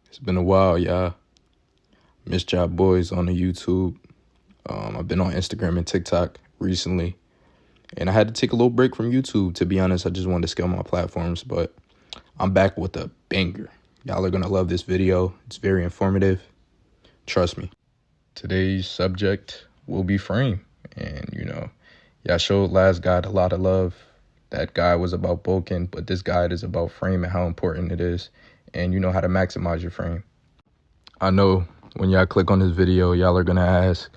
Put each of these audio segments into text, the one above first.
It's been a while, y'all. Missed y'all boys on the YouTube. I've been on Instagram and TikTok recently, and I had to take a little break from YouTube. To be honest, I just wanted to scale my platforms, but I'm back with a banger. Y'all are gonna love this video. It's very informative. Trust me. Today's subject will be frame, and y'all showed last guide a lot of love. That guide was about bulking, but this guide is about frame and how important it is, and you know how to maximize your frame. I know when y'all click on this video, y'all are gonna ask,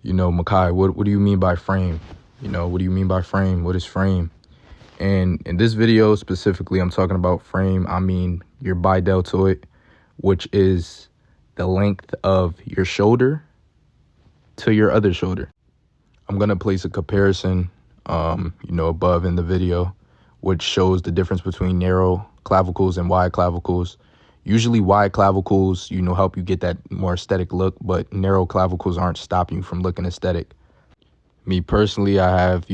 Makai, what do you mean by frame? What do you mean by frame? What is frame? And in this video specifically, I'm talking about frame. I mean your bideltoid, which is the length of your shoulder to your other shoulder. I'm gonna place a comparison, above in the video, which shows the difference between narrow clavicles and wide clavicles. Usually wide clavicles, help you get that more aesthetic look, but narrow clavicles aren't stopping you from looking aesthetic. Me personally, I have,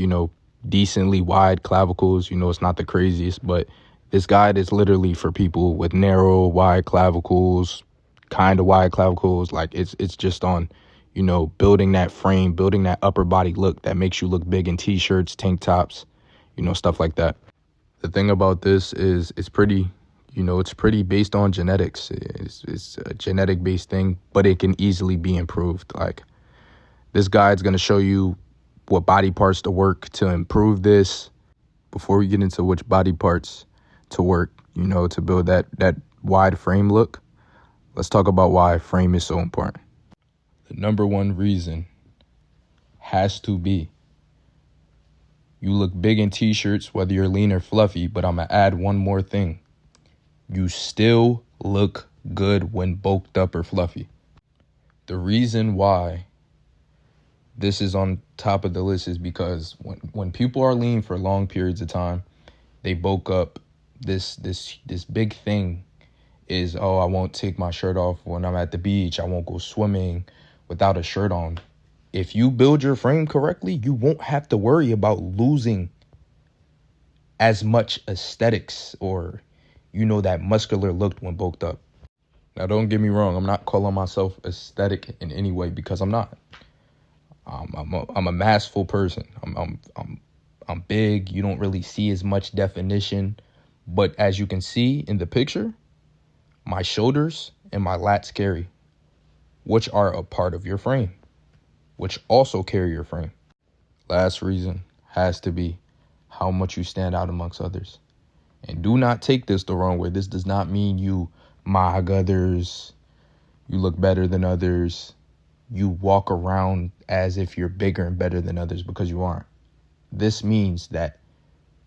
decently wide clavicles. It's not the craziest, but this guide is literally for people with narrow, wide clavicles, kind of wide clavicles. Like it's just on, building that frame, building that upper body look that makes you look big in t-shirts, tank tops, stuff like that. The thing about this is it's pretty based on genetics. It's a genetic based thing, but it can easily be improved. Like this guide's going to show you what body parts to work to improve this. Before we get into which body parts to work, to build that wide frame look, let's talk about why frame is so important. The number one reason has to be you look big in t-shirts, whether you're lean or fluffy, but I'm going to add one more thing. You still look good when bulked up or fluffy. The reason why this is on top of the list is because when people are lean for long periods of time, they bulk up. This big thing is, I won't take my shirt off when I'm at the beach. I won't go swimming without a shirt on. If you build your frame correctly, you won't have to worry about losing as much aesthetics or that muscular look when bulked up. Now, don't get me wrong. I'm not calling myself aesthetic in any way because I'm not. I'm a massful person. I'm big. You don't really see as much definition, but as you can see in the picture, my shoulders and my lats carry, which are a part of your frame, which also carry your frame. Last reason has to be how much you stand out amongst others. And do not take this the wrong way. This does not mean you mog others, you look better than others, you walk around as if you're bigger and better than others, because you aren't. This means that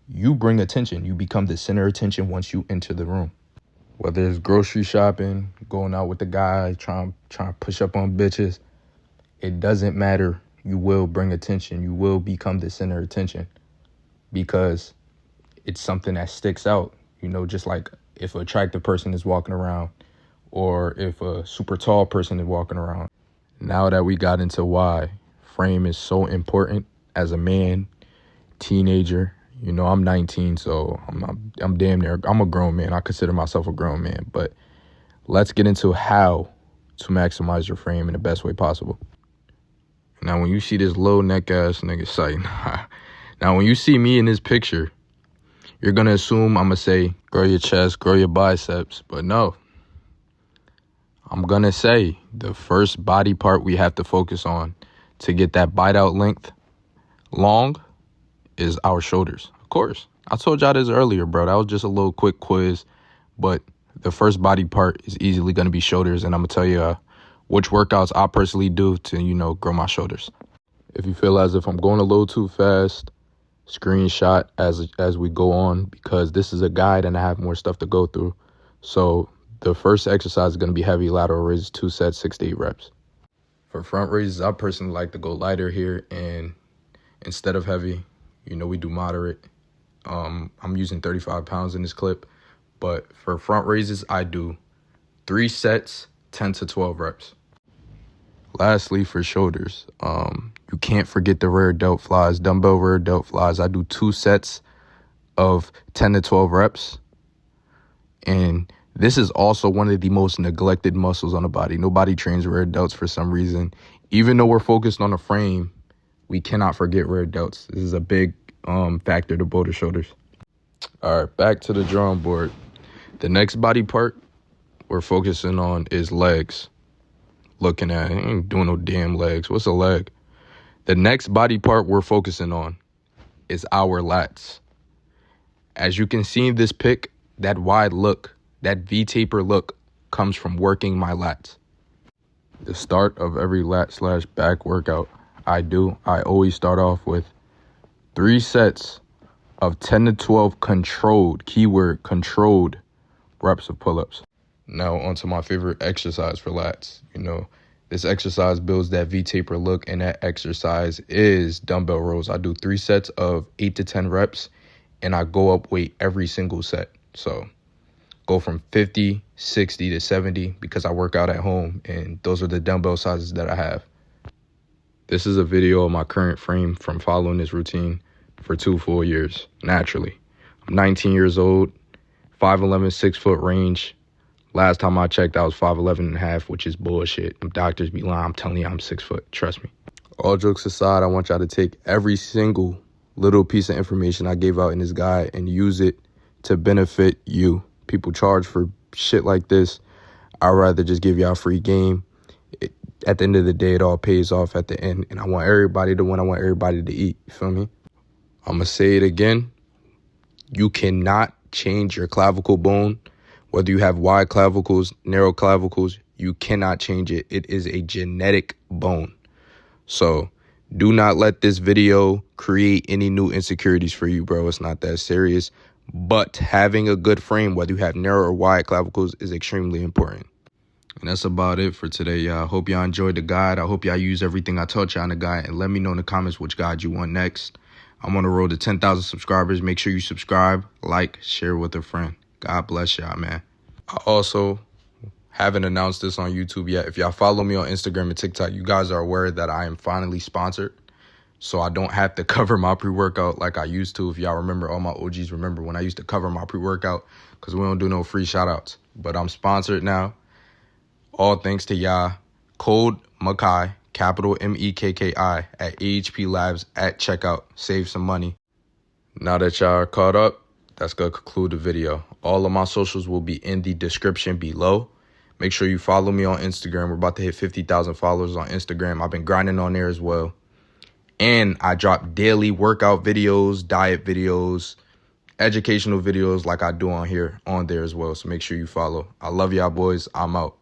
you bring attention. You become the center of attention once you enter the room. Whether it's grocery shopping, going out with the guy, trying to push up on bitches, it doesn't matter. You will bring attention. You will become the center of attention because it's something that sticks out, just like if an attractive person is walking around or if a super tall person is walking around. Now that we got into why frame is so important as a man, teenager, I'm 19, so I'm damn near, I'm a grown man. I consider myself a grown man, but let's get into how to maximize your frame in the best way possible. Now, when you see this low neck ass nigga sight, now when you see me in this picture, you're going to assume I'm going to say, grow your chest, grow your biceps. But no, I'm going to say the first body part we have to focus on to get that bite out length long is our shoulders. Of course, I told y'all this earlier, bro. That was just a little quick quiz. But the first body part is easily going to be shoulders. And I'm going to tell you which workouts I personally do to, grow my shoulders. If you feel as if I'm going a little too fast, screenshot as we go on, because this is a guide and I have more stuff to go through. So the first exercise is going to be heavy lateral raises, 2 sets, 6 to 8 reps. For front raises, I personally like to go lighter here, and instead of heavy, we do moderate. I'm using 35 pounds in this clip, but for front raises, I do 3 sets, 10 to 12 reps. Lastly, for shoulders, you can't forget the rear delt flies, dumbbell rear delt flies. I do 2 sets of 10 to 12 reps, and This is also one of the most neglected muscles on the body. Nobody trains rear delts for some reason. Even though we're focused on the frame, we cannot forget rear delts. This is a big factor to boulder shoulders. All right, back to the drawing board. The next body part we're focusing on is legs. Looking at, ain't doing no damn legs. What's a leg? The next body part we're focusing on is our lats. As you can see in this pic, that wide look, that V-taper look comes from working my lats. The start of every lat/back workout I always start off with 3 sets of 10 to 12 controlled, keyword controlled, reps of pull-ups. Now onto my favorite exercise for lats. This exercise builds that V-taper look, and that exercise is dumbbell rows. I do 3 sets of 8 to 10 reps, and I go up weight every single set. So go from 50, 60 to 70 because I work out at home, and those are the dumbbell sizes that I have. This is a video of my current frame from following this routine for 2 full years, naturally. I'm 19 years old, 5'11", 6 foot range. Last time I checked, I was 5'11 and a half, which is bullshit. Them doctors be lying. I'm telling you, I'm 6 foot. Trust me. All jokes aside, I want y'all to take every single little piece of information I gave out in this guide and use it to benefit you. People charge for shit like this. I'd rather just give y'all free game. At the end of the day, it all pays off at the end. And I want everybody to win. I want everybody to eat. You feel me? I'm going to say it again. You cannot change your clavicle bone. Whether you have wide clavicles, narrow clavicles, you cannot change it. It is a genetic bone. So do not let this video create any new insecurities for you, bro. It's not that serious. But having a good frame, whether you have narrow or wide clavicles, is extremely important. And that's about it for today, y'all. I hope y'all enjoyed the guide. I hope y'all use everything I taught y'all in the guide. And let me know in the comments which guide you want next. I'm on the road to 10,000 subscribers. Make sure you subscribe, like, share with a friend. God bless y'all, man. I also haven't announced this on YouTube yet. If y'all follow me on Instagram and TikTok, you guys are aware that I am finally sponsored. So I don't have to cover my pre-workout like I used to. If y'all remember, all my OGs remember when I used to cover my pre-workout because we don't do no free shout-outs. But I'm sponsored now. All thanks to y'all. Code Mekki, capital MEKKI, at AHP Labs at checkout. Save some money. Now that y'all are caught up, that's going to conclude the video. All of my socials will be in the description below. Make sure you follow me on Instagram. We're about to hit 50,000 followers on Instagram. I've been grinding on there as well. And I drop daily workout videos, diet videos, educational videos like I do on there as well. So make sure you follow. I love y'all boys. I'm out.